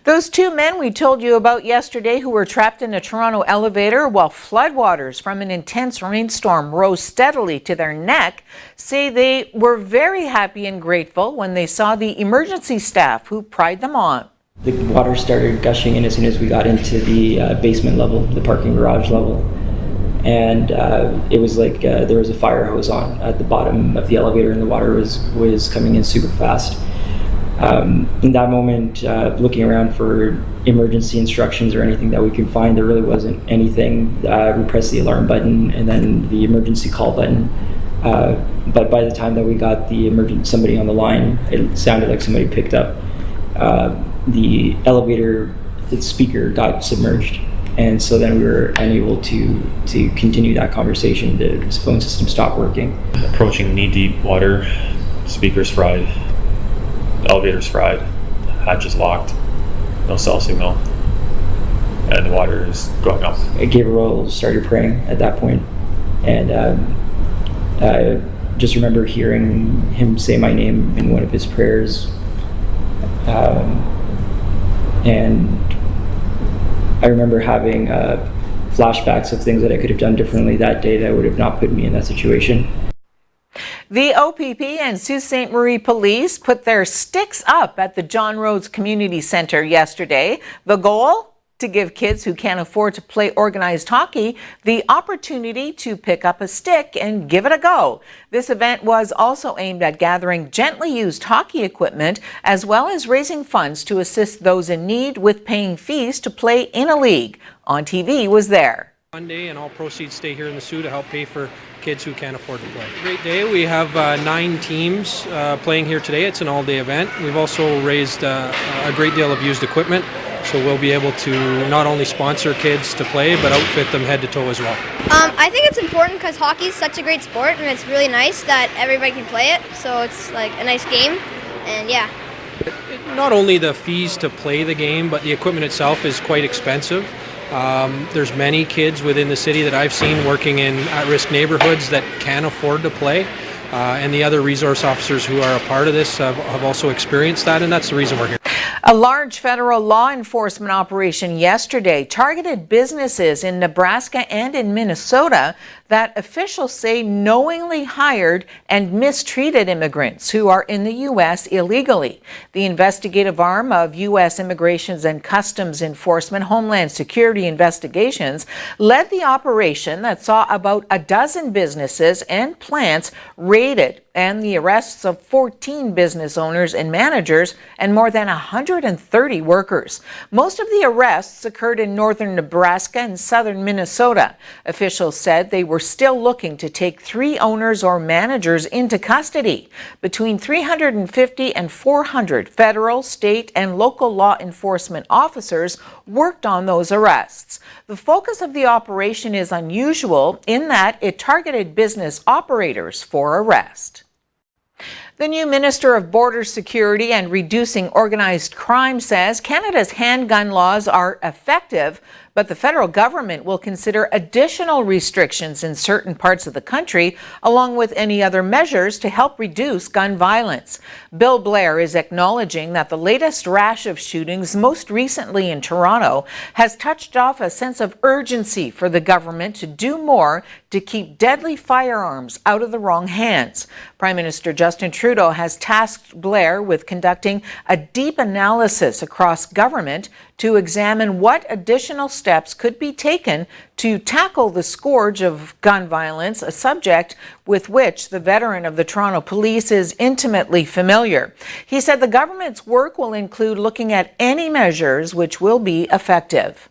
Those two men we told you about yesterday who were trapped in a Toronto elevator while floodwaters from an intense rainstorm rose steadily to their neck say they were very happy and grateful when they saw the emergency staff who pried them on. The water started gushing in as soon as we got into the basement level, the parking garage level. And it was like there was a fire hose on at the bottom of the elevator and the water was coming in super fast. In that moment, looking around for emergency instructions or anything that we could find, there really wasn't anything. We pressed the alarm button and then the emergency call button. But by the time that we got somebody on the line, it sounded like somebody picked up. The elevator, the speaker got submerged. And so then we were unable to continue that conversation. The phone system stopped working. Approaching knee-deep water, speakers fried, elevators fried, hatches locked, no cell signal, and the water is going up. Gabriel started praying at that point, and I just remember hearing him say my name in one of his prayers, and I remember having flashbacks of things that I could have done differently that day that would have not put me in that situation. The OPP and Sault Ste. Marie Police put their sticks up at the John Rhodes Community Centre yesterday. The goal? To give kids who can't afford to play organized hockey the opportunity to pick up a stick and give it a go. This event was also aimed at gathering gently used hockey equipment as well as raising funds to assist those in need with paying fees to play in a league. On TV was there. Monday, and all proceeds stay here in the Sault to help pay for kids who can't afford to play. Great day. We have 9 teams playing here today. It's an all-day event. We've also raised a great deal of used equipment, so we'll be able to not only sponsor kids to play, but outfit them head to toe as well. I think it's important because hockey is such a great sport, and it's really nice that everybody can play it, so it's like a nice game, and yeah. Not only the fees to play the game, but the equipment itself is quite expensive. There's many kids within the city that I've seen working in at-risk neighborhoods that can't afford to play, and the other resource officers who are a part of this have also experienced that, and that's the reason we're here. A large federal law enforcement operation yesterday targeted businesses in Nebraska and in Minnesota that officials say knowingly hired and mistreated immigrants who are in the U.S. illegally. The investigative arm of U.S. Immigrations and Customs Enforcement Homeland Security Investigations led the operation that saw about a dozen businesses and plants raided and the arrests of 14 business owners and managers and more than 130 workers. Most of the arrests occurred in northern Nebraska and southern Minnesota. Officials said they were still looking to take 3 owners or managers into custody. Between 350 and 400 federal, state, and local law enforcement officers worked on those arrests. The focus of the operation is unusual in that it targeted business operators for arrest. The new Minister of Border Security and Reducing Organized Crime says Canada's handgun laws are effective, but the federal government will consider additional restrictions in certain parts of the country, along with any other measures to help reduce gun violence. Bill Blair is acknowledging that the latest rash of shootings, most recently in Toronto, has touched off a sense of urgency for the government to do more to keep deadly firearms out of the wrong hands. Prime Minister Justin Trudeau has tasked Blair with conducting a deep analysis across government to examine what additional steps could be taken to tackle the scourge of gun violence, a subject with which the veteran of the Toronto Police is intimately familiar. He said the government's work will include looking at any measures which will be effective.